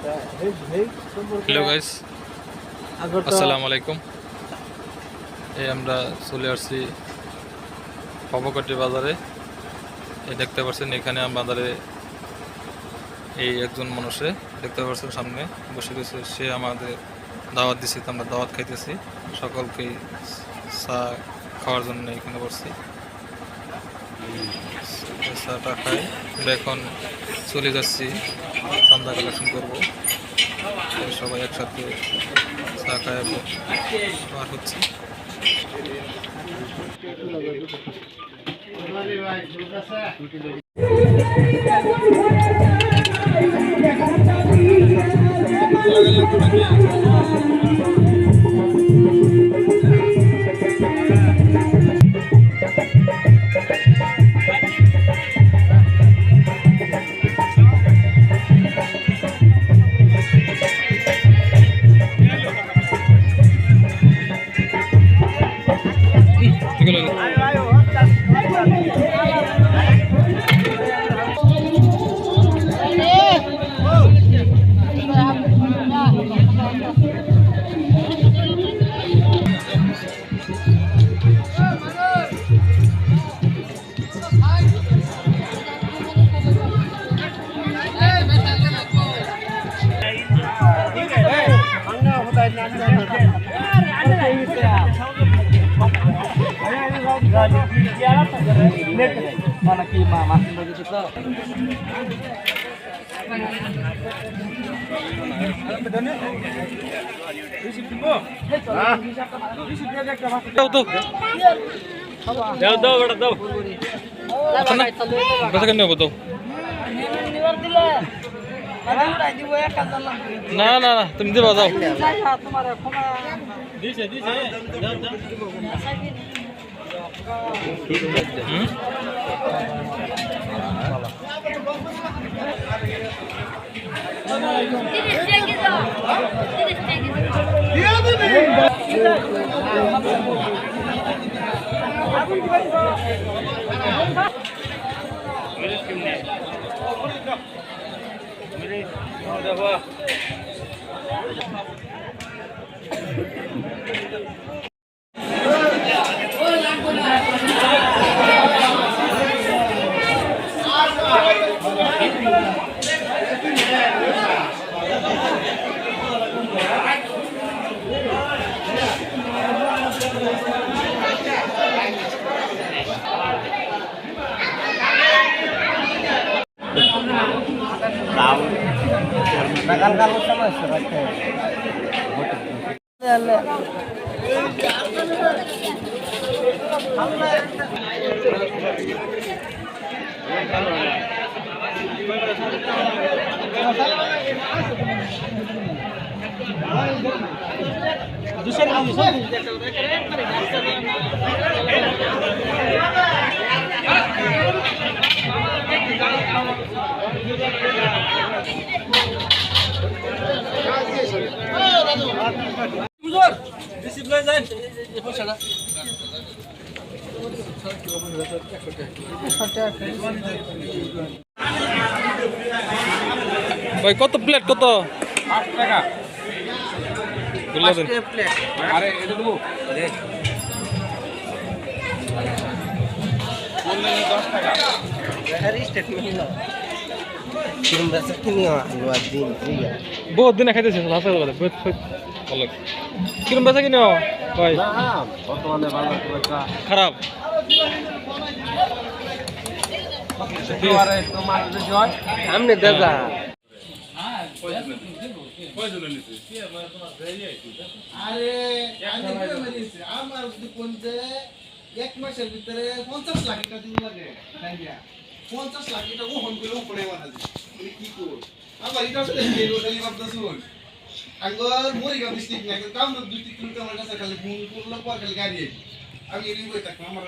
Hello guys, আসসালামু আলাইকুম। এই আমরা চলে আসছি পাবকাটি বাজারে। এই দেখতে পাচ্ছেন এখানে বাজারে এই একজন মানুষে দেখতে পাচ্ছেন সামনে বসে রয়েছে। সে আমাদের দাওয়াত দিছে, আমরা দাওয়াত খাইতেছি। সকলকে চা খাওয়ার জন্য এখানে বসছি। চাটা খাই, আমরা এখন চলে যাচ্ছি চান্দা কালেকশন করবো। সবাই একসাথে চা খায় পার হচ্ছে। mana ki masih begitu tuh. Daw beda daw. Basta kan daw. না না না তুমি দিবা যাও। Kalau sama seperti ভাই কত প্লেট কত? 5 টাকা। 5 প্লেট। আরে এটা দেবো। আরে 10 টাকা। আরে স্টেটমেন্ট না। কিরম বেচা কিনি আলু আর দিন ঠিক আছে। বহুত দিন খাইতেছিস ভাষা বলে বহুত ভালো। কিরম বেচা কিনি ভাই? না বর্তমানে বাজার খুব একটা খারাপ। আরে তোমার যে জয় সামনে দাদা আরে আমার কোনতে এক মাসের ভিতরে 50 লাখ টাকা দিন লাগে 50 লাখ টাকা ওহন করে উপরে বানাজি তুমি কি করো আমার এটা আসলে এই রোডালি ভাবতা শুন আগর মরিগাঁও ডিস্ট্রিক্ট না কাম 2-3 কিলোমিটার আমার কাছে খালি ফোন করলে পর খালি গাড়ি আমি এরই বই থাকতাম আমার